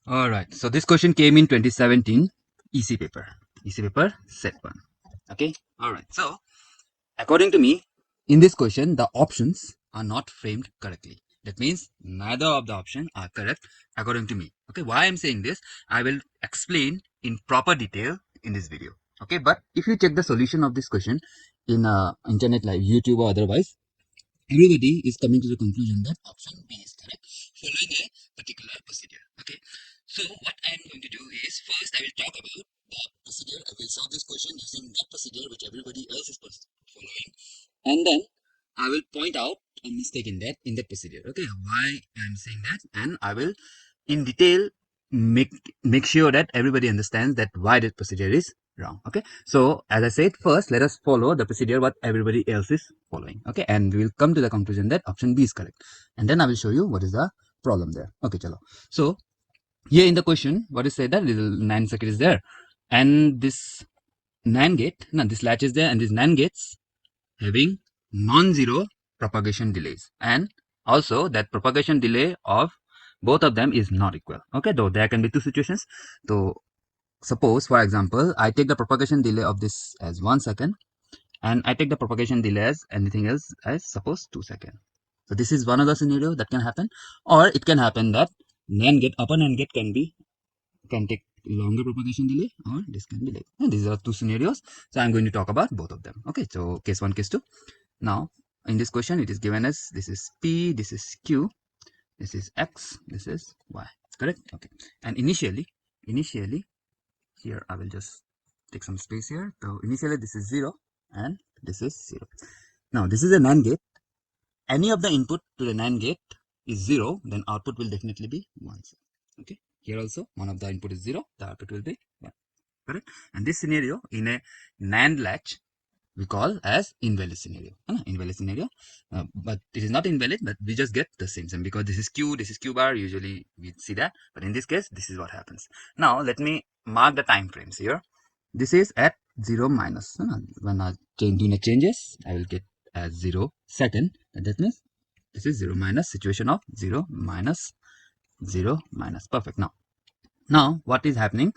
All right. So this question came in 2017 EC paper. EC paper set 1. Okay. All right. So according to me, in this question, the options are not framed correctly. That means neither of the options are correct according to me. Okay. Why I'm saying this, I will explain in proper detail in this video. Okay. But if you check the solution of this question in internet like YouTube or otherwise, everybody is coming to the conclusion that option B is correct following a particular procedure. Okay. So what I'm going to do is first I will talk about the procedure. I will solve this question using that procedure which everybody else is following, and then I will point out a mistake in that procedure. Okay, why I'm saying that, and I will in detail make make sure that everybody understands that why that procedure is wrong. Okay, so as I said, first let us follow the procedure what everybody else is following. Okay, and we will come to the conclusion that option B is correct, and then I will show you what is the problem there. Okay, chalo. So here in the question, what is said that little NAND circuit is there, and this NAND gate, no, this latch is there, and this NAND gates having non-zero propagation delays, and also that propagation delay of both of them is not equal. Okay, though there can be two situations. So suppose, for example, I take the propagation delay of this as 1 second, and I take the propagation delay as anything else as suppose 2 seconds. So this is one of the scenario that can happen, or it can happen that NAND gate, upper NAND gate can take longer propagation delay, or this can be late. And these are two scenarios. So I'm going to talk about both of them. Okay, so case 1, case 2. Now in this question it is given as this is P, this is Q, this is X, this is Y. Correct? Okay. And initially here I will just take some space here. So initially this is 0 and this is 0. Now this is a NAND gate. Any of the input to the NAND gate is 0, then output will definitely be 1. Okay. Here also one of the input is 0, the output will be 1. Correct? And this scenario in a NAND latch we call as invalid scenario. Invalid scenario, but it is not invalid, but we just get the same because this is Q bar. Usually we see that, but in this case, this is what happens. Now let me mark the time frames here. This is at 0 minus. When I do the changes, I will get as 0 second. And that means this is 0 minus situation of 0 minus 0 minus. Perfect. Now what is happening?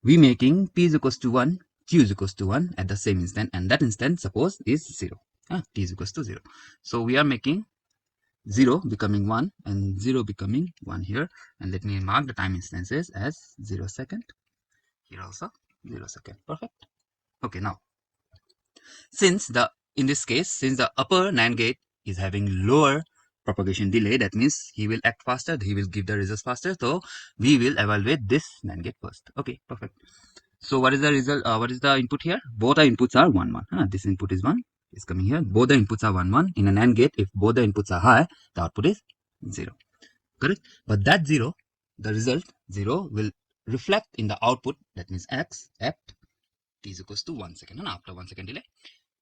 We making P is equals to 1, Q is equals to 1 at the same instant, and that instant suppose is 0. T is equals to 0. So we are making 0 becoming 1 and 0 becoming 1 here, and let me mark the time instances as 0 second. Here also 0 second. Perfect. Okay, now since in this case, since the upper NAND gate is having lower propagation delay, that means he will act faster, he will give the results faster, so we will evaluate this NAND gate first. Okay, perfect. So what is the result? What is the input here? Both the inputs are 1 1. This input is 1, is coming here. Both the inputs are 1 1. In a NAND gate, if both the inputs are high, the output is 0. Correct? But that 0, the result 0 will reflect in the output. That means X at t is equals to 1 second. And after 1 second delay,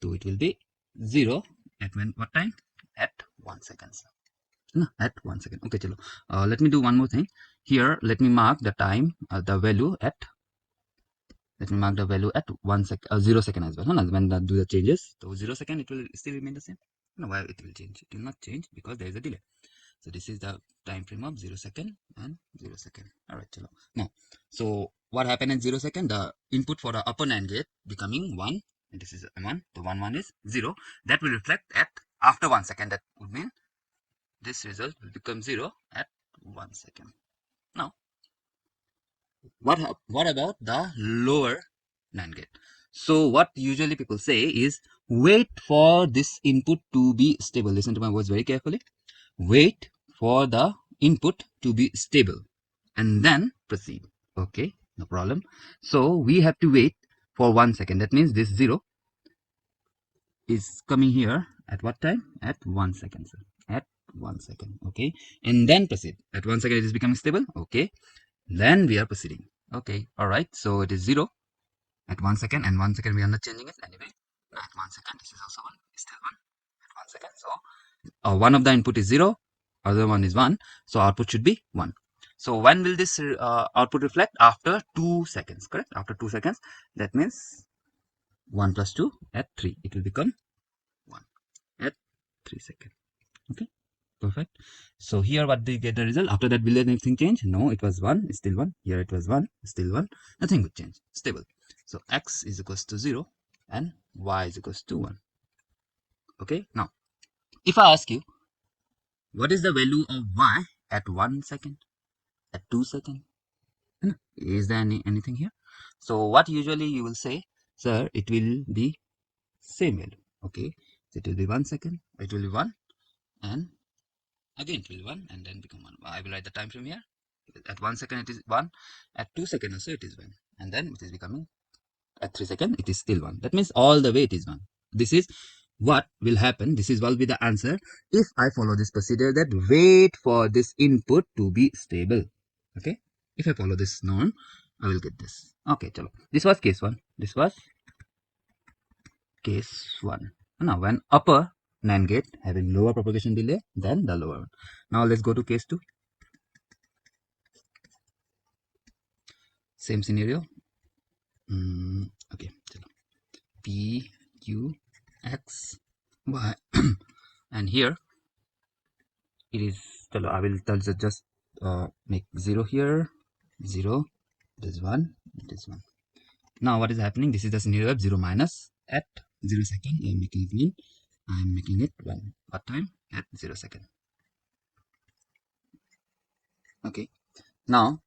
so it will be 0 at what time? At 1 second. At 1 second. Okay, chalo. Let me do one more thing. Here, let me mark the time, the value at. Let me mark the value at 0 second as well. When I do the changes, so 0 second it will still remain the same. No, why it will change? It will not change because there is a delay. So this is the time frame of 0 second and 0 second. All right, chalo. Now, so what happened at 0 second? The input for the upper NAND gate becoming 1, and this is 1. The 1 is 0. That will reflect at after 1 second. That would mean this result will become 0 at 1 second. Now, what about the lower NAND gate? So what usually people say is wait for this input to be stable. Listen to my words very carefully. Wait for the input to be stable and then proceed. Okay, no problem. So we have to wait for 1 second. That means this 0 is coming here at what time? At 1 second, sir. At 1 second. Okay, and then proceed. At 1 second it is becoming stable. Okay, then we are proceeding. Okay, all right. So it is 0 at 1 second, and 1 second we are not changing it anyway. At 1 second, this is also 1, still 1 at 1 second. So one of the input is 0, other one is 1, so output should be 1. So when will this output reflect? After 2 seconds, correct? After 2 seconds, that means 1 plus 2 at 3, it will become 1 at 3 seconds. Okay, Perfect. So here what do you get the result? After that, will anything change? No, it was 1, still 1. Here it was 1, still 1. Nothing would change. Stable. So x is equals to 0 and y is equals to 1. Okay. Now, if I ask you, what is the value of y at 1 second? At 2 seconds? Is there anything here? So what usually you will say, sir, it will be same value. Okay. So it will be 1 second. It will be 1 and again it will be 1 and then become 1. I will write the time frame here. At 1 second it is 1, at 2 seconds also it is 1, and then it is becoming at 3 seconds it is still 1. That means all the way it is 1. This is what will happen. This is what will be the answer if I follow this procedure, that wait for this input to be stable. Okay, if I follow this norm, I will get this. Okay, chalo. This was case 1. This was case 1. Now when upper NAND gate having lower propagation delay than the lower one. Now let's go to case 2. Same scenario. Okay, chalo. P Q X Y and here it is, chalo, I will just make 0 here, 0, it is 1, it is 1. Now what is happening? This is the scenario of 0 minus at 0 second. I am making it 1. I am making it 1. What time? At 0 second. Okay. Now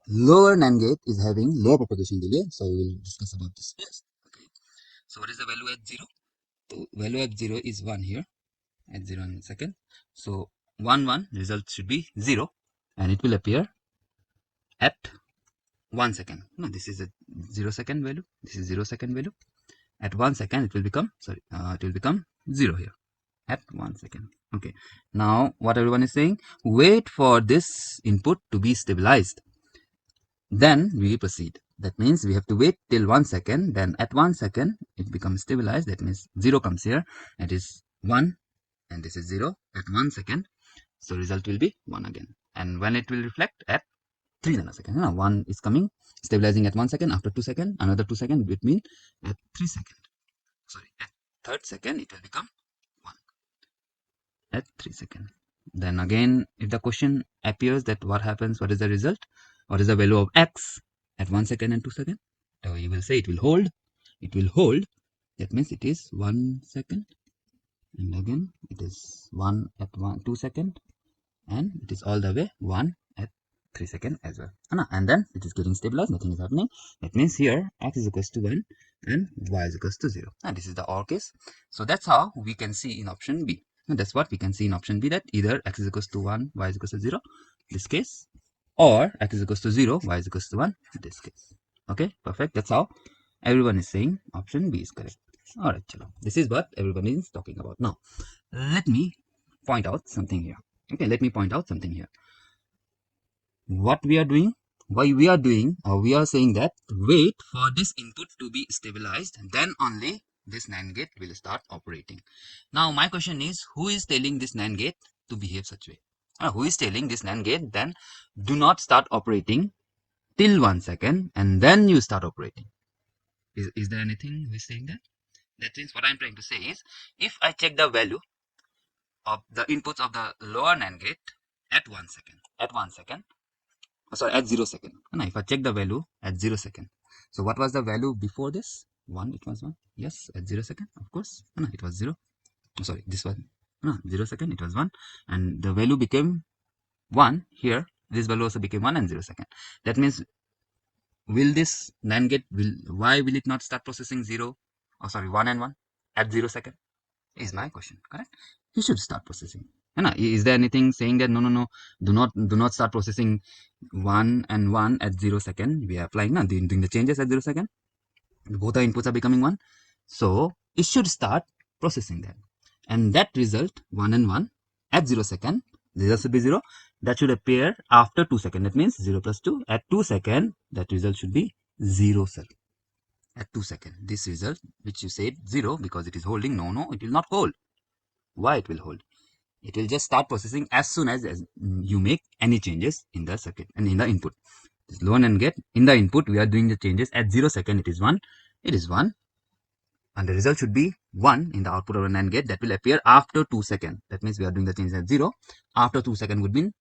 lower NAND gate is having low propagation delay, so we will discuss about this first. Okay. So what is the value at 0? The value at 0 is 1 here at 0 second. So 1 1 result should be 0 and it will appear at 1 second. No, this is a 0 second value. This is 0 second value. At 1 second it will become, it will become 0 here at 1 second. Okay. Now what everyone is saying, wait for this input to be stabilized. Then we proceed. That means we have to wait till 1 second. Then at 1 second it becomes stabilized. That means 0 comes here. It is 1 and this is 0 at 1 second. So result will be 1 again. And when it will reflect at 3 nanoseconds. Now 1 is coming, stabilizing at 1 second. After 2 seconds, another 2 seconds, it means at 3 seconds. Sorry, at 3rd second it will become 1 at 3 seconds. Then again, if the question appears that what happens, what is the result? What is the value of x at 1 second and 2 seconds? So you will say it will hold. It will hold. That means it is 1 second. And again, it is 1 at 2 seconds. And it is all the way 1 at 3 seconds as well. And then it is getting stabilized. Nothing is happening. That means here x is equals to 1 and y is equals to 0. And this is the OR case. So that's how we can see in option B. And that's what we can see in option B, that either x is equals to 1, y is equals to 0, this case, or x is equals to 0, y is equals to 1, this case. Okay, perfect. That's how everyone is saying option B is correct. Alright, chalo. This is what everyone is talking about. Now, let me point out something here. Okay, let me point out something here. What we are doing, why we are doing, or we are saying that wait for this input to be stabilized, then only this NAND gate will start operating. Now my question is, who is telling this NAND gate to behave such way? Who is telling this NAND gate then do not start operating till 1 second and then you start operating? Is there anything who is saying that? That means what I'm trying to say is, if I check the value of the inputs of the lower NAND gate at 1 second, at 0 second. And if I check the value at 0 second, so what was the value before this? 1, it was 1. Yes, at 0 second, of course. No, it was 0. Sorry, this one. No, 0 second, it was 1. And the value became 1 here. This value also became 1 and 0 second. That means, will this NAND gate, why will it not start processing 0? 1 and 1 at 0 second? Is my question, correct? You should start processing. Is there anything saying that no, do not start processing 1 and 1 at 0 second? We are applying now, doing the changes at 0 second. Both the inputs are becoming 1. So it should start processing that. And that result, 1 and 1 at 0 second, the result should be 0. That should appear after 2 seconds. That means 0 plus 2. At 2 seconds, that result should be 0, sir. At 2 seconds, this result, which you said 0 because it is holding, no, it will not hold. Why it will hold? It will just start processing as soon as you make any changes in the circuit and in the input. This low NAND gate, in the input, we are doing the changes at 0 second. It is 1. It is 1. and the result should be 1 in the output of a NAND gate that will appear after 2 seconds. That means we are doing the change at 0. After 2 seconds would mean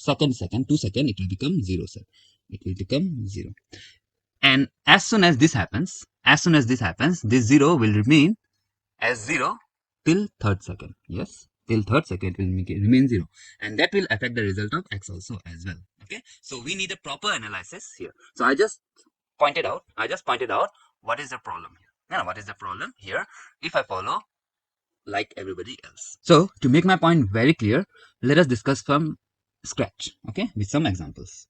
2 second, it will become 0, sir. It will become 0. And as soon as this happens, this 0 will remain as 0 till 3rd second. Yes, till 3rd second it will remain 0. And that will affect the result of X also as well. Okay, so we need a proper analysis here. So I just pointed out what is the problem here. Now, what is the problem here if I follow like everybody else? So to make my point very clear, let us discuss from scratch, okay, with some examples.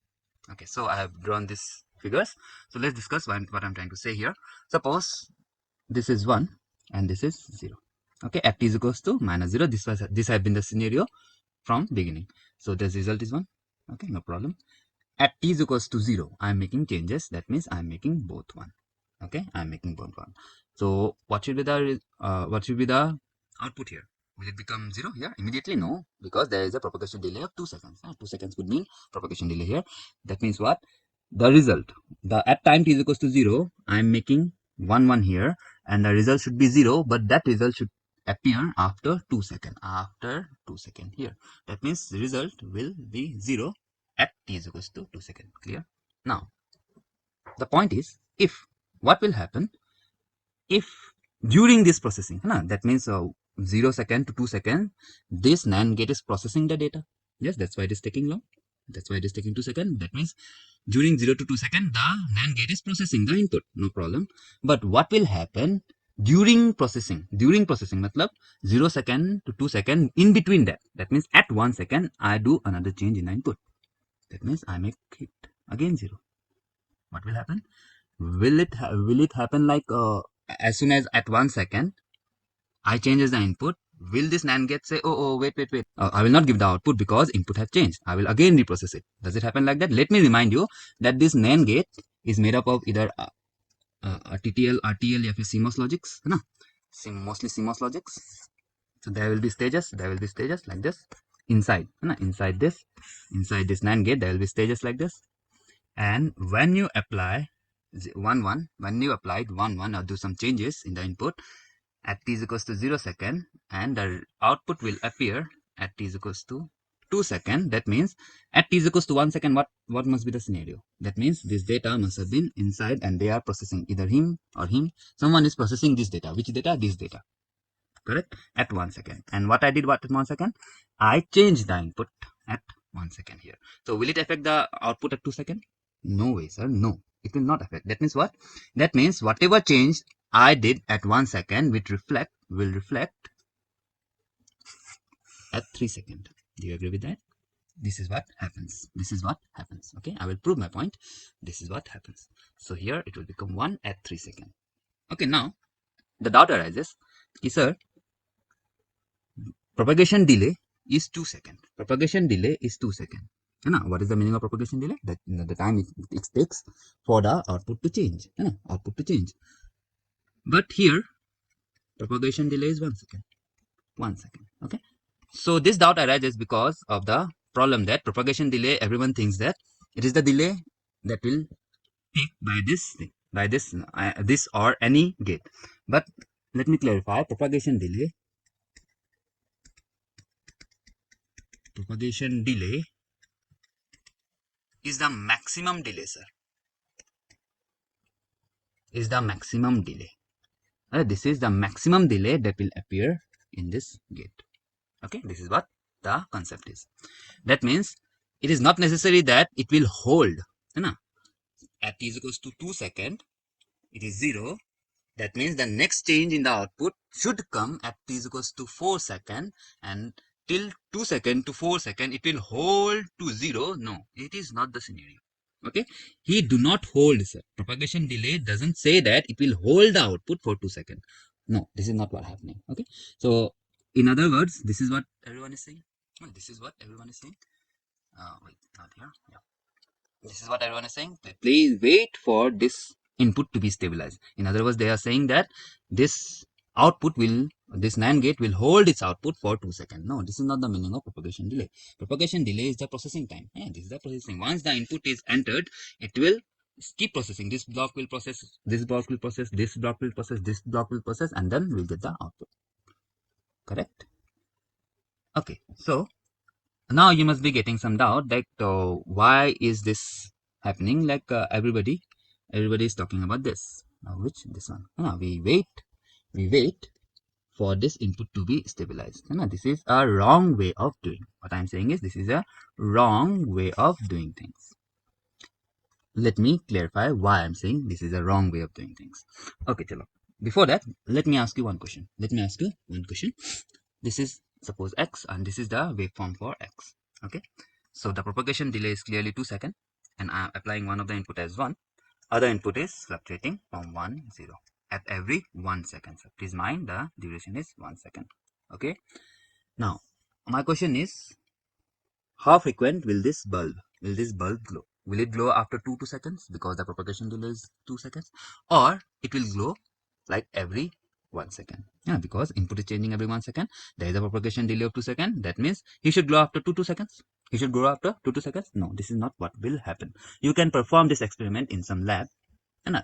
Okay, so I have drawn these figures. So let's discuss what I'm trying to say here. Suppose this is 1 and this is 0. Okay, at t is equals to -0. This has been the scenario from beginning. So the result is 1. Okay, no problem. At t is equals to 0, I'm making changes. That means I'm making both 1. Okay, I'm making both 1. So what should be the output here? Will it become 0 here immediately? No, because there is a propagation delay of 2 seconds. 2 seconds would mean propagation delay here. That means what? The result, at time t is equals to 0, I'm making 1 1 here, and the result should be 0, but that result should appear after 2 seconds. After 2 seconds here. That means the result will be 0 at t is equals to 2 seconds. Clear? Now, the point is, what will happen if during this processing, that means 0 second to 2 seconds, this NAND gate is processing the data. Yes, that's why it is taking long. That's why it is taking 2 seconds. That means during 0 to 2 seconds, the NAND gate is processing the input. No problem. But what will happen during processing? During processing, matlab 0 second to 2 seconds, in between that. That means at 1 second, I do another change in the input. That means I make it again 0. What will happen? Will it happen like as soon as at 1 second I changes the input? Will this NAND gate say, oh, wait, I will not give the output because input has changed. I will again reprocess it. Does it happen like that? Let me remind you that this NAND gate is made up of either TTL, RTL, or CMOS logics. No? Mostly CMOS logics. So there will be stages like this. Inside this NAND gate, there will be stages like this. And when you apply 1 1, or do some changes in the input at t is equals to 0 second, and the output will appear at t is equals to 2 second. That means at t is equals to 1 second, what must be the scenario? That means this data must have been inside and they are processing, either him or him. Someone is processing this data. Which data? This data. Correct? At 1 second. And what I did at 1 second? I changed the input at 1 second here. So will it affect the output at 2 second? No way, sir. No, it will not affect. That means what? That means whatever change I did at 1 second will reflect at 3 seconds. Do you agree with that? This is what happens. Okay, I will prove my point. This is what happens. So here it will become 1 at 3 seconds. Okay, now the doubt arises, sir, propagation delay is 2 seconds. Now, what is the meaning of propagation delay? That the time it takes for the output to change. But here, propagation delay is 1 second. 1 second. Okay. So this doubt arises because of the problem that propagation delay, everyone thinks that it is the delay that will take by this or any gate. But let me clarify. Propagation delay is the maximum delay, sir. Is the maximum delay. This is the maximum delay that will appear in this gate. Okay, this is what the concept is. That means it is not necessary that it will hold. At t is equals to 2 seconds, it is 0. That means the next change in the output should come at t is equals to 4 seconds, and till 2 seconds to 4 seconds it will hold to 0. No, it is not the scenario. Okay, he do not hold, sir. Propagation delay doesn't say that it will hold the output for 2 seconds. No, this is not what happening. Okay, so in other words, this is what everyone is saying. Wait, not here. Yeah. This is what everyone is saying. Please wait for this input to be stabilized. In other words, they are saying that this NAND gate will hold its output for 2 seconds. No, this is not the meaning of propagation delay. Propagation delay is the processing time. This is the processing. Once the input is entered, it will keep processing. This block will process, this block will process, this block will process, this block will process, and then we'll get the output. Correct? Okay, so now you must be getting some doubt like why is this happening? Like everybody is talking about this. Now which this one? We wait for this input to be stabilized. This is a wrong way of doing. What I'm saying is this is a wrong way of doing things. Let me clarify why I'm saying this is a wrong way of doing things. Okay, chalo. Before that, let me ask you one question. This is suppose x, and this is the waveform for x. Okay, so the propagation delay is clearly 2 seconds, and I'm applying one of the input as 1. Other input is fluctuating from 1 0 at every 1 second. So please mind the duration is 1 second. Okay, now my question is, how frequent will this bulb glow? Will it glow after 2 seconds because the propagation delay is 2 seconds, or it will glow like every 1 second? Yeah, because input is changing every 1 second. There is a propagation delay of 2 seconds. That means he should glow after 2 seconds. He should grow after 2 seconds. No, this is not what will happen. You can perform this experiment in some lab, and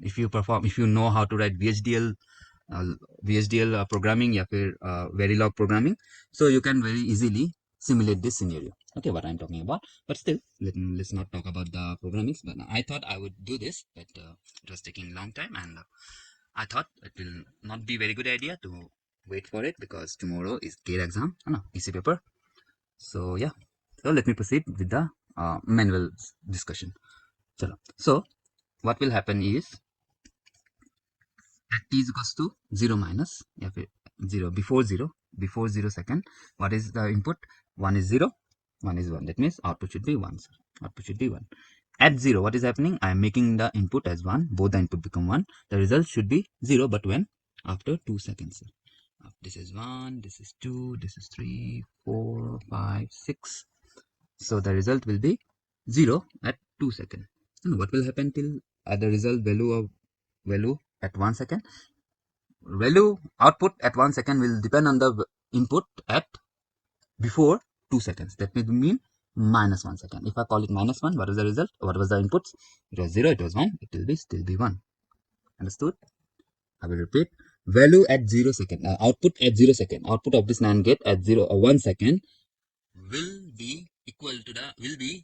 if you know how to write VHDL programming या फिर Verilog programming, so you can very easily simulate this scenario. Okay, what I'm talking about. But still, let's not talk about the programmings. But I thought I would do this, but it was taking a long time, and I thought it will not be very good idea to wait for it because tomorrow is GATE exam, EC paper. So yeah, so let me proceed with the manual discussion. So what will happen is, at t is equals to 0 minus, 0 before 0 second, what is the input? 1 is 0, 1 is 1. That means output should be 1, sir. Output should be 1. At 0, what is happening? I am making the input as 1. Both the input become 1. The result should be 0, but when? After 2 seconds, sir. This is 1, this is 2, this is 3, 4, 5, 6. So the result will be 0 at 2 seconds. And what will happen till the result value at 1 second? Value output at 1 second will depend on the input at before 2 seconds. That will mean minus 1 second. If I call it minus 1, what was the result? What was the inputs? It was 0, it was 1, it will be still be 1. Understood? I will repeat. Value at 0 second, output at 0 second, output of this NAND gate at 0 or 1 second will be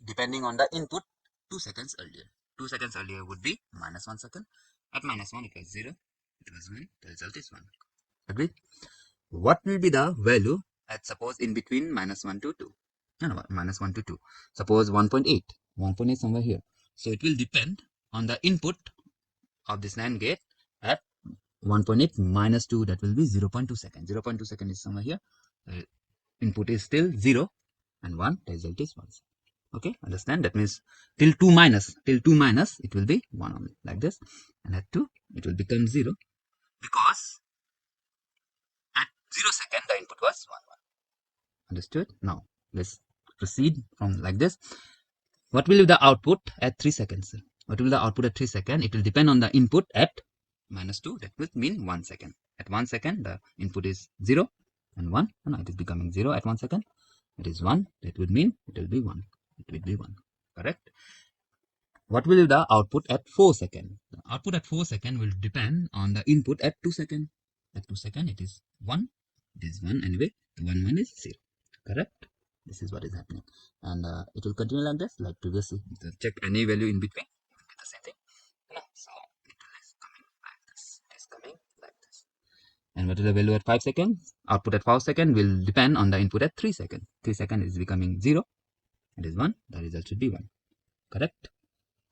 depending on the input 2 seconds earlier. 2 seconds earlier would be minus 1 second. At minus 1, it was 0, it was 1, the result is 1. Agreed? What will be the value at suppose in between minus 1 to 2? No, minus 1 to 2. Suppose 1.8. 1.8 somewhere here. So it will depend on the input of this NAND gate at 1.8 minus 2, that will be 0.2 seconds. 0.2 seconds is somewhere here. Input is still 0 and 1, the result is 1. Okay, understand? That means till 2 minus, it will be 1 only, like this. And at 2, it will become 0 because at 0 second, the input was 1, 1. Understood? Now, let's proceed from like this. What will be the output at 3 seconds? What will be the output at 3 seconds? It will depend on the input at minus 2. That will mean 1 second. At 1 second, the input is 0 and 1. No, it is becoming 0 at 1 second. It is 1. That would mean it will be 1. It will be 1. Correct? What will be the output at 4 seconds? The output at 4 seconds will depend on the input at 2 seconds. At 2 seconds, it is 1. It is 1 anyway. 1, 1 is 0. Correct? This is what is happening. And it will continue like this, like previously. Check any value in between. You will get the same thing. So it is coming like this. It is coming like this. And what is the value at 5 seconds? Output at 5 seconds will depend on the input at 3 seconds. 3 seconds is becoming 0. It is 1. The result should be 1. Correct?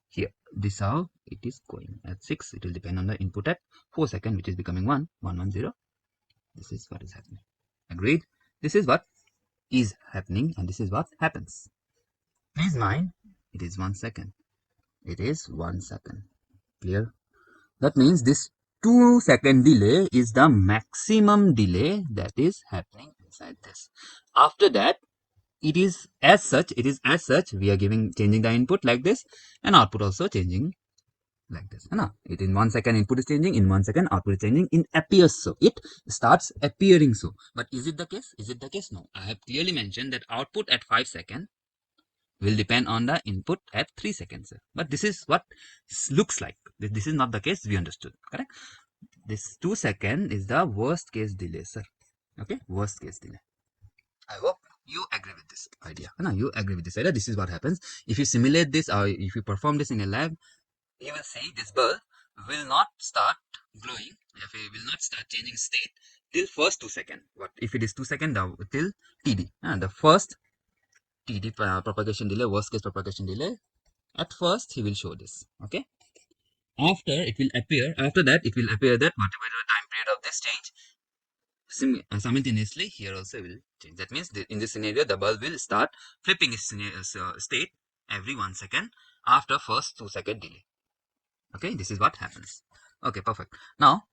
Here, this is how it is going. At 6, it will depend on the input at 4 seconds, which is becoming 1. 1, 1, 0. This is what is happening. Agreed? This is what is happening, and this is what happens. Please mind, it is 1 second. It is 1 second. Clear? That means this 2 second delay is the maximum delay that is happening inside this. After that, it is as such, we are changing the input like this, and output also changing like this. It in 1 second input is changing, in 1 second output is changing, it appears so. It starts appearing so. But is it the case? Is it the case? No. I have clearly mentioned that output at 5 seconds will depend on the input at 3 seconds, sir. But this is what looks like. This is not the case, we understood, correct? This 2 seconds is the worst case delay, sir. Okay, worst case delay. I hope you agree with this idea. No, you agree with this idea. This is what happens. If you simulate this or if you perform this in a lab, you will see this bulb will not start glowing, if it will not start changing state till first 2 seconds. What if it is 2 seconds till TD? The first TD propagation delay, worst case propagation delay. At first, he will show this. Okay. After it will appear. After that, it will appear that whatever the time period of this change, simultaneously here also will change. That means in this scenario, the bulb will start flipping its state every 1 second after first 2 second delay. Okay, this is what happens. Okay, perfect. Now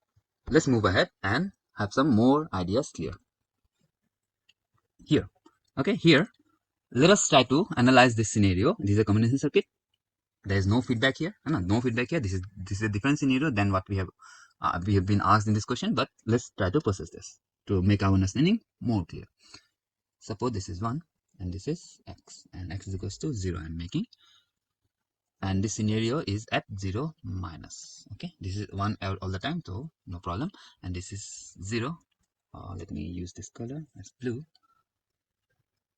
let's move ahead and have some more ideas clear. Here, okay, here let us try to analyze this scenario. This is a combination circuit. There is no feedback here. No feedback here. This is a different scenario than what we have been asked in this question. But let's try to process this to make our understanding more clear. Suppose this is 1 and this is x, and x is equals to 0. I'm making, and this scenario is at 0 minus. Okay, this is 1 all the time, so no problem. And this is 0. Let me use this color as blue.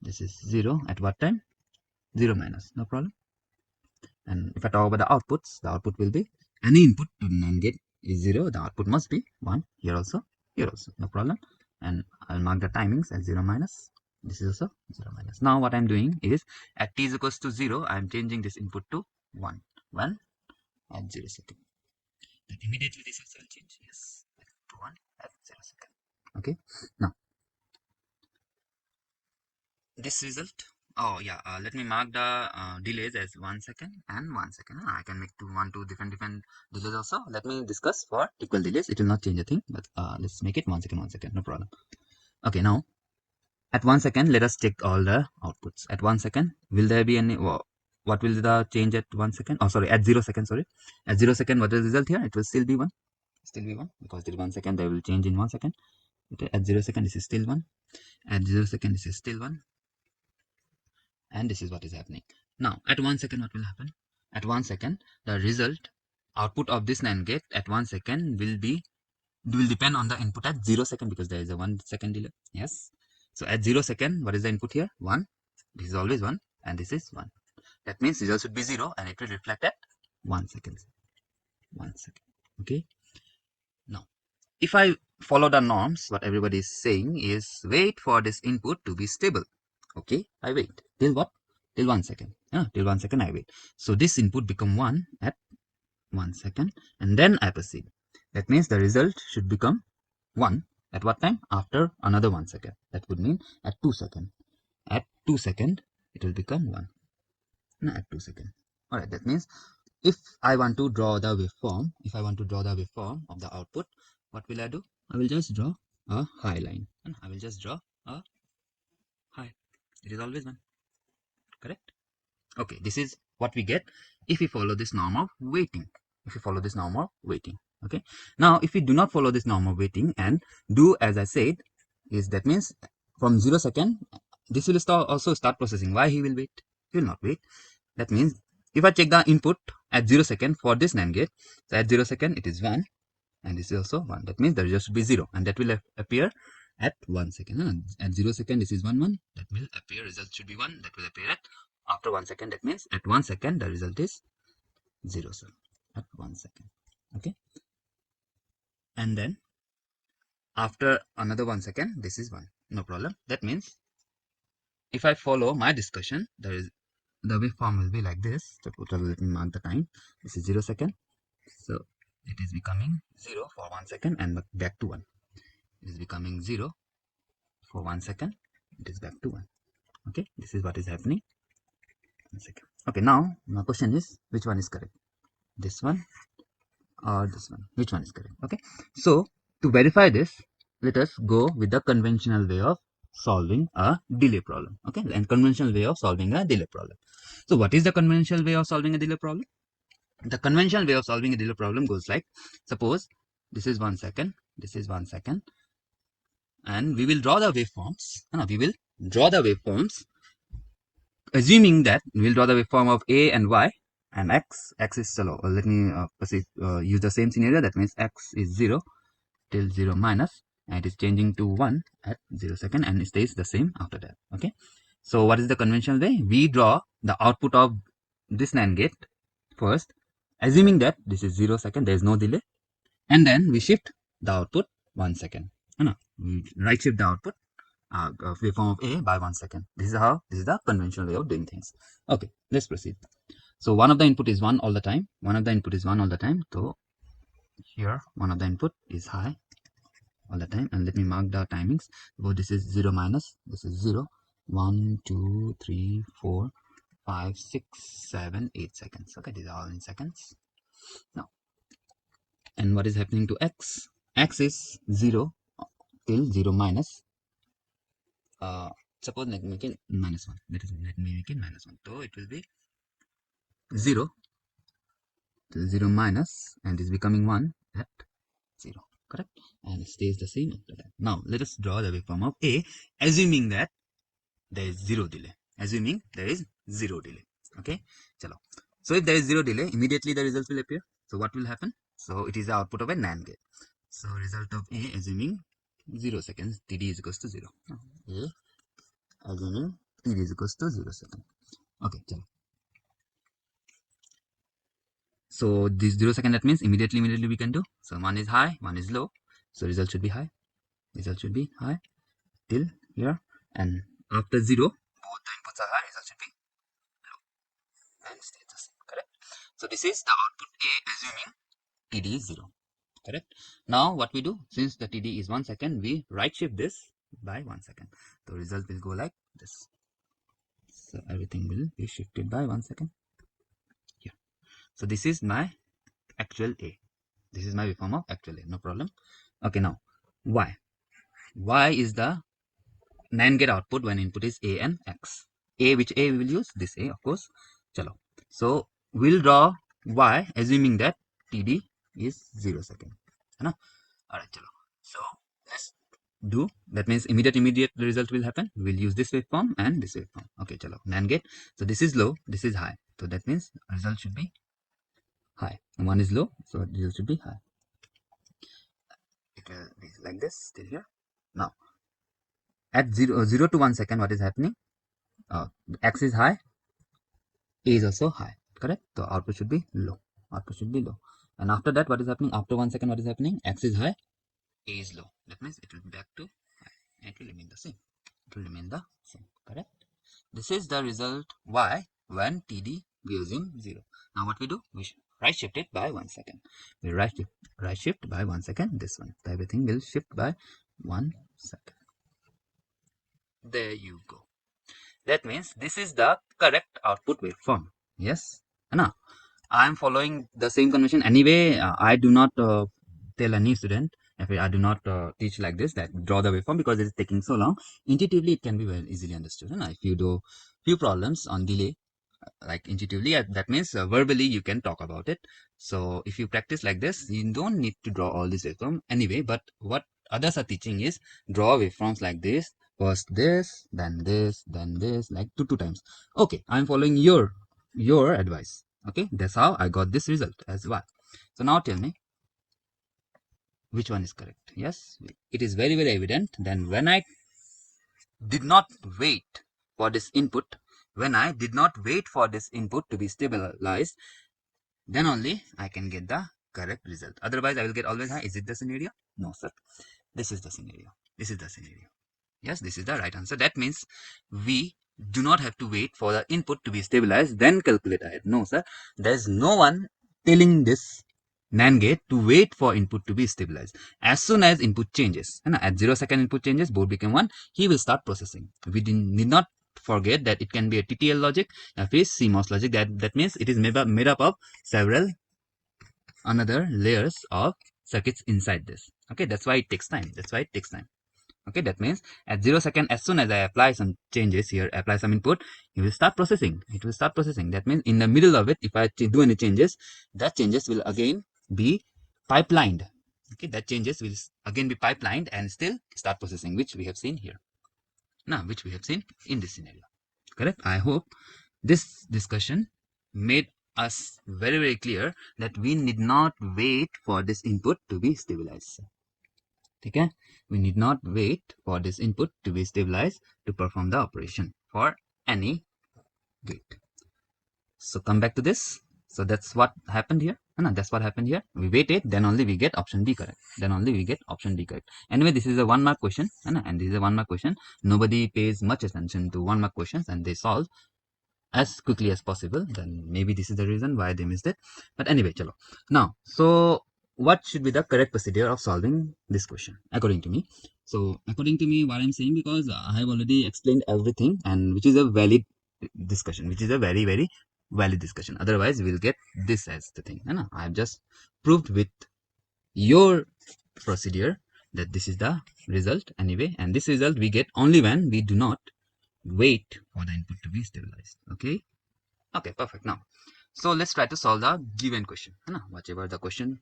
This is 0 at what time? 0 minus, no problem. And if I talk about the output will be any input to NAND gate is 0, the output must be 1. Here also, no problem. And I'll mark the timings as 0 minus. This is also 0 minus. Now what I'm doing is at t is equals to 0, I'm changing this input to 1 at 0 second. Then immediately this also will change. Yes, to 1 at 0 second. Okay. Now this result. Oh yeah, let me mark the delays as 1 second and 1 second. I can make two different delays also. Let me discuss for equal delays. It will not change a thing, but let's make it 1 second, 1 second, no problem. Okay, now at 1 second, let us check all the outputs. At 1 second, will there be any? What will the change at 1 second? Oh, sorry, at 0 second. Sorry, at 0 second, what is the result here? It will still be 1. Still be 1 because till 1 second, they will change in 1 second. Okay, at 0 second, this is still 1. At 0 second, this is still 1. And this is what is happening. Now, at 1 second, what will happen? At 1 second, the result output of this NAND gate at 1 second will depend on the input at 0 second because there is a 1 second delay. Yes. So at 0 second, what is the input here? 1. This is always 1, and this is 1. That means result should be 0, and it will reflect at 1 second. 1 second. Okay. Now, if I follow the norms, what everybody is saying is wait for this input to be stable. Okay, I wait till what? Till 1 second. Till 1 second I wait. So this input become 1 at 1 second, and then I proceed. That means the result should become 1 at what time? After another 1 second. That would mean at 2 second. At 2 second, it will become 1. No, at 2 second. Alright, that means if I want to draw the waveform, of the output, what will I do? I will just draw a high line. I will just draw a high. It is always 1. Correct? Okay, this is what we get if we follow this norm of waiting. Okay. Now, if we do not follow this norm of waiting and do as I said, that means from 0 second, this will also start processing. Why he will wait? He will not wait. That means if I check the input at 0 second for this NAND gate, so at 0 second it is 1, and this is also 1. That means the result should be 0, and that will appear at 1 second. At 0 second, this is 1, 1. That will appear, result should be 1. That will appear at after 1 second. That means at 1 second, the result is 0, sir. At 1 second. Okay. And then after another 1 second, this is 1. No problem. That means if I follow my discussion, the waveform will be like this. So let me mark the time. This is 0 second. So it is becoming 0 for 1 second and back to 1. It is becoming 0 for 1 second. It is back to 1. Okay, this is what is happening. 1 second. Okay, now my question is, which one is correct? This one or this one? Which one is correct? Okay, so to verify this, let us go with the conventional way of solving a delay problem. Okay, and conventional way of solving a delay problem. So what is the conventional way of solving a delay problem? The conventional way of solving a delay problem goes like, suppose this is 1 second, this is 1 second, and we will draw the waveforms. assuming that we'll draw the waveform of A and Y and X is slow. Let me use the same scenario. That means X is 0 till 0 minus, and it is changing to 1 at 0 second, and it stays the same after that. Okay. So what is the conventional way? We draw the output of this NAND gate first, assuming that this is 0 second, there is no delay, and then we shift the output 1 second. No, we right shift the output waveform of A by 1 second. This is the conventional way of doing things. Okay, let's proceed. So one of the input is 1 all the time. One of the input is 1 all the time. So here one of the input is high all the time, and let me mark the timings. Suppose this is 0 minus, this is 0, 1, 2, 3, 4, 5, 6, 7, 8 seconds. Okay, these are all in seconds. Now, and what is happening to X? X is 0 till 0 minus. Suppose let me make it minus 1. Let me make it minus 1. So it will be 0 till 0 minus, and is becoming 1 at 0. Correct? And it stays the same after that. Now let us draw the waveform of A, assuming that there is 0 delay. Assuming there is 0 delay. Okay? Chalo. So if there is 0 delay, immediately the result will appear. So what will happen? So it is the output of a NAND gate. So result of A, assuming 0 seconds, TD is equals to 0. A, assuming TD is equals to 0 seconds. Okay, chalo. So this 0 second, that means immediately we can do. So one is high, one is low. So result should be high. Result should be high till here. And after 0, both the inputs are high, result should be low. And stays the same. Correct? So this is the output A, assuming TD is 0. Correct? Now what we do, since the TD is 1 second, we right shift this by 1 second. The result will go like this. So everything will be shifted by 1 second. Here. So this is my actual A. This is my waveform of actual A. No problem. Okay, now Y. Y is the NAND gate output when input is A and X. A, which A we will use? This A, of course. Chalo. So we'll draw Y, assuming that TD is 0 second. Alright, chalo. So let's do. That means immediate result will happen. We'll use this waveform and this waveform. Okay, chalo. NAND gate. So this is low, this is high. So that means result should be high. And one is low, so result should be high. It will be like this till here. Now at 0 to 1 second, what is happening? X is high, A is also high. Correct? So output should be low. Output should be low. And after that, what is happening? After 1 second, what is happening? X is high, A is low. That means it will be back to high. And it will remain the same. It will remain the same. Correct? This is the result Y when TD goes in 0. Now what we do? We right shift it by 1 second. We right shift by 1 second. This one. So everything will shift by 1 second. There you go. That means this is the correct output waveform. Yes. Now I am following the same convention. Anyway, I do not tell any student, if I do not teach like this, that draw the waveform, because it is taking so long. Intuitively, it can be very easily understood. If you do few problems on delay, like intuitively, that means verbally you can talk about it. So if you practice like this, you don't need to draw all this waveform anyway. But what others are teaching is draw waveforms like this. First this, then this, then this, like two times. Okay, I'm following your advice. Okay, that's how I got this result as well. So now tell me, which one is correct? Yes, it is very evident. Then when I did not wait for this input, to be stabilized, then only I can get the correct result. Otherwise, I will get always high. Is it the scenario? No, sir. This is the scenario. Yes, this is the right answer. That means we do not have to wait for the input to be stabilized, then calculate ahead. No, sir. There's no one telling this NAND gate to wait for input to be stabilized. As soon as input changes, and at 0 second input changes, both become 1, he will start processing. We need not forget that it can be a TTL logic, a phase CMOS logic. That means it is made up of several another layers of circuits inside this. Okay, that's why it takes time. Okay, that means at 0 second, as soon as I apply some changes here, apply some input, it will start processing. That means in the middle of it, if I do any changes, that changes will again be pipelined. Okay, that changes will again be pipelined and still start processing, which we have seen here. Now, which we have seen in this scenario. Correct? I hope this discussion made us very clear that we need not wait for this input to be stabilized. Okay? We need not wait for this input to be stabilized to perform the operation for any gate. So come back to this. So that's what happened here. No, that's what happened here. We waited, then only we get option D correct. Then only we get option D correct. Anyway, this is a 1 mark question, and this is a 1 mark question. Nobody pays much attention to 1 mark questions, and they solve as quickly as possible. Then maybe this is the reason why they missed it. But anyway, chalo. Now, so what should be the correct procedure of solving this question according to me? So according to me, what I'm saying, because I have already explained everything, and which is a valid discussion, which is a very valid discussion. Otherwise, we'll get this as the thing. No, I have just proved with your procedure that this is the result anyway, and this result we get only when we do not wait for the input to be stabilized. Okay, perfect. Now, so let's try to solve the given question. Whatever the question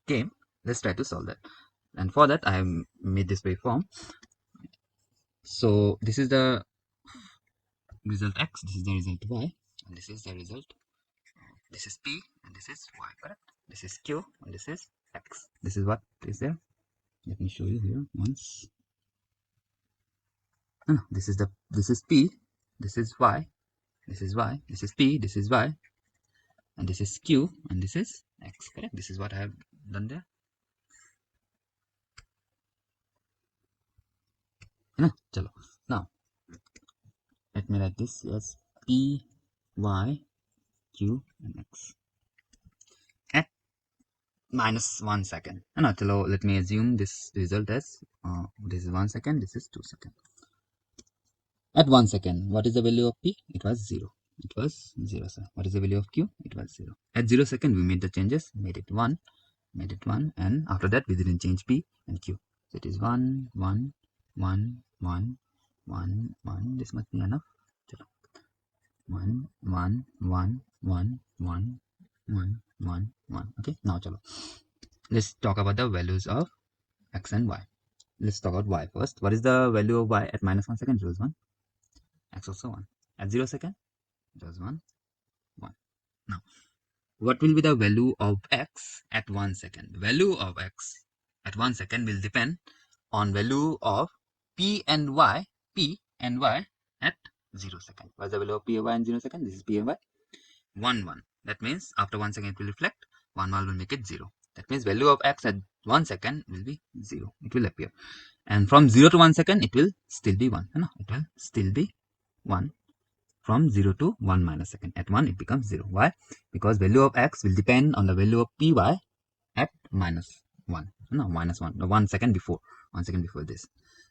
came, let's try to solve that. And for that, I have made this waveform. So this is the result x, this is the result y, and this is the result. This is p, and this is y. Correct? This is q, and this is x. This is what is there. Let me show you here once. This is p, this is y, this is y, this is p, this is y, and this is q, and this is x. Correct? This is what I have done there. Chalo. Now let me write this as p, y, q, and x at -1 second. Chalo, let me assume this result as this is 1 second, this is 2 seconds. At 1 second, what is the value of p? It was 0. It was 0, sir. What is the value of q? It was 0. At 0 second, we made the changes, made it 1, and after that, we didn't change p and q. So it is 1, 1, 1, 1, 1, 1. This must be enough. 1, 1, 1, 1, 1, 1, 1, 1. Okay, now chalo. Let's talk about the values of x and y. Let's talk about y first. What is the value of y at -1 second? It was 1. X also 1. At 0 second, it was 1, 1. Now, what will be the value of x at 1 second? The value of x at 1 second will depend on value of p and y at 0 second. What is the value of p and y in 0 second? This is p and y. 1, 1. That means after 1 second it will reflect. 1, 1 will make it 0. That means value of x at 1 second will be 0. It will appear. And from 0 to 1 second, it will still be 1. No, it will still be 1. From 0 to 1 minus second. At 1, it becomes 0. Why? Because value of x will depend on the value of py at -1. No, -1. The 1 second before. 1 second before this.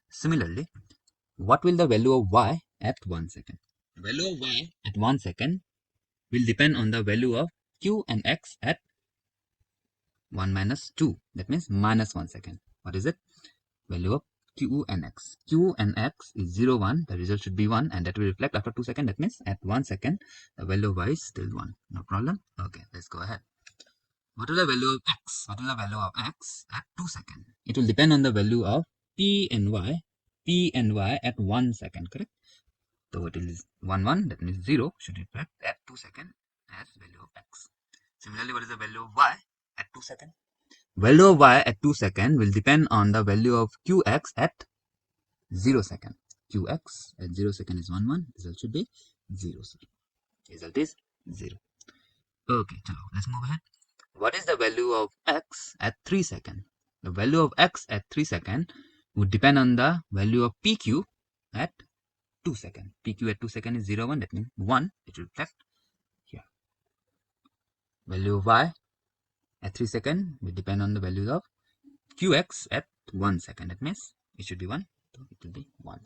Similarly, what will the value of y at 1 second? The value of y at 1 second will depend on the value of q and x at 1 minus 2. That means -1 second. What is it? Value of q and x. Q and x is 0, 1. The result should be 1, and that will reflect after 2 seconds. That means at 1 second, the value of y is still 1. No problem? Okay, let's go ahead. What is the value of x? What is the value of x at 2 seconds? It will depend on the value of p and y. P and y at 1 second, correct? So it is 1, 1. That means 0 should reflect at 2 seconds as value of x. Similarly, what is the value of y at 2 seconds? Value of y at 2 seconds will depend on the value of qx at 0 second. Qx at 0 second is 1, 1. Result should be 0. Result is 0. Okay, chalo, let's move ahead. What is the value of x at 3 seconds? The value of x at 3 seconds would depend on the value of pq at 2 seconds. Pq at 2 seconds is 0, 1. That means 1. It will reflect here. Value of y at 3 seconds will depend on the value of qx at 1 second. That means it should be 1. So it will be 1.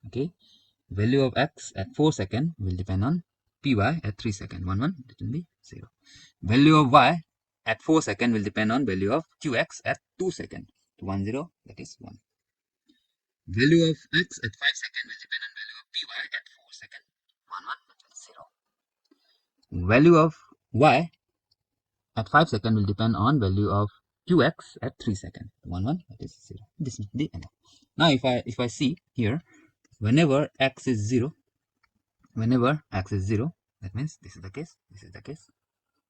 Okay. Value of x at 4 seconds will depend on py at 3 seconds. 1, 1. It will be 0. Value of y at 4 seconds will depend on value of qx at 2 seconds. 1, 0. That is 1. Value of x at 5 seconds will depend on value of py at 4 seconds. 1, 1. That is 0. Value of y at 5 seconds will depend on value of qx at 3 seconds. 1, 1. That is 0. This is the enough. Now if I see here, whenever x is 0, whenever x is 0, that means this is the case, this is the case,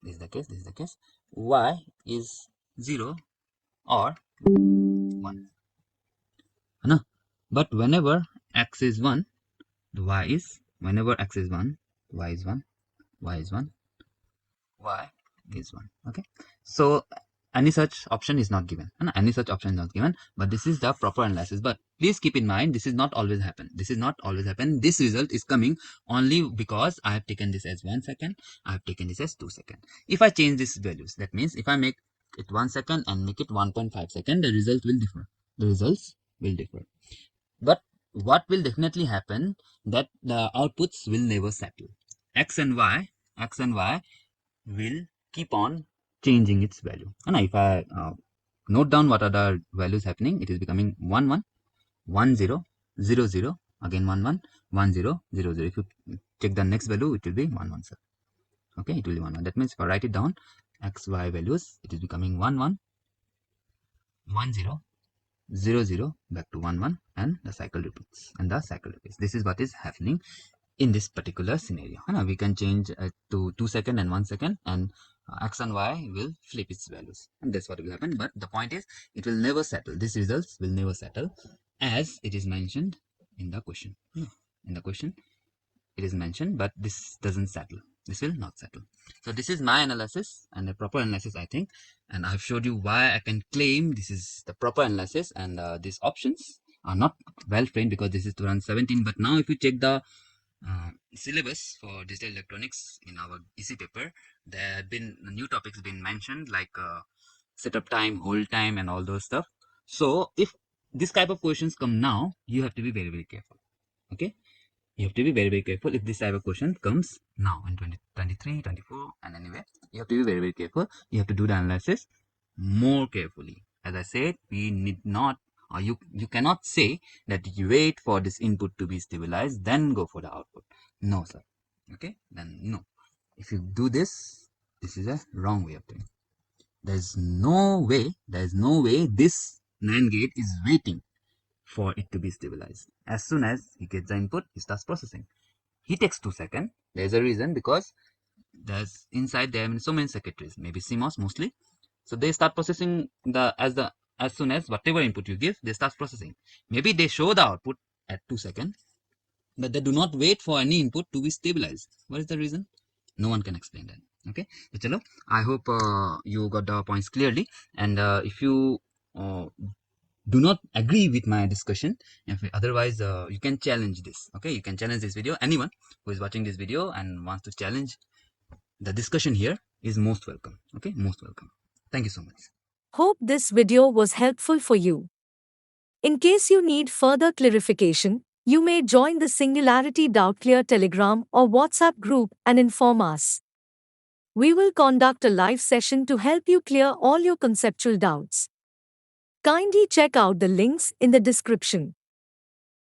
this is the case, this is the case, y is 0 or 1. No? But whenever x is 1, the y is, whenever x is 1, y is 1, y is 1, y is 1. Okay, so any such option is not given. Any such option is not given, but this is the proper analysis. But please keep in mind, this is not always happen. This is not always happen. This result is coming only because I have taken this as 1 second, I have taken this as 2 second. If I change these values, that means if I make it 1 second and make it 1.5 second, the result will differ. The results will differ. But what will definitely happen, that the outputs will never settle. X and Y will keep on changing its value. And if I note down what are the values happening, it is becoming 1 1 1 0 0 0, again 1 1 1 0 0 0. If you check the next value, it will be 1 1 7. Okay, it will be 1 1. That means if I write it down, x y values, it is becoming 1 1 1 0 0 0 back to 1 1, and the cycle repeats, and the cycle repeats. This is what is happening in this particular scenario. We can change to 2 second and 1 second, and x and y will flip its values, and that's what will happen. But the point is, it will never settle. These results will never settle as it is mentioned in the question. In the question it is mentioned, but this doesn't settle. This will not settle. So this is my analysis, and a proper analysis, I think, and I've showed you why I can claim this is the proper analysis. And these options are not well framed because this is 2017. But now if you check the syllabus for digital electronics in our EC paper, there have been new topics been mentioned, like setup time, hold time, and all those stuff. So if this type of questions come now, you have to be very, very careful. Okay, you have to be very, very careful if this type of question comes now in 2023, 24, and anyway, you have to be very, very careful. You have to do the analysis more carefully. As I said, we need not, or you cannot say that you wait for this input to be stabilized, then go for the output. No, sir. Okay, then no. If you do this, this is a wrong way of doing. There's no way this NAND gate is waiting for it to be stabilized. As soon as he gets the input, he starts processing. He takes 2 seconds. There's a reason, because there's inside there so many circuitries, maybe CMOS mostly. So they start processing as soon as whatever input you give, they start processing. Maybe they show the output at 2 seconds, but they do not wait for any input to be stabilized. What is the reason? No one can explain that. Okay, so chalo, I hope you got the points clearly. And if you do not agree with my discussion, otherwise you can challenge this. Okay, you can challenge this video. Anyone who is watching this video and wants to challenge the discussion here is most welcome. Okay, most welcome. Thank you so much. Hope this video was helpful for you. In case you need further clarification, you may join the Singularity Doubt Clear Telegram or WhatsApp group and inform us. We will conduct a live session to help you clear all your conceptual doubts. Kindly check out the links in the description.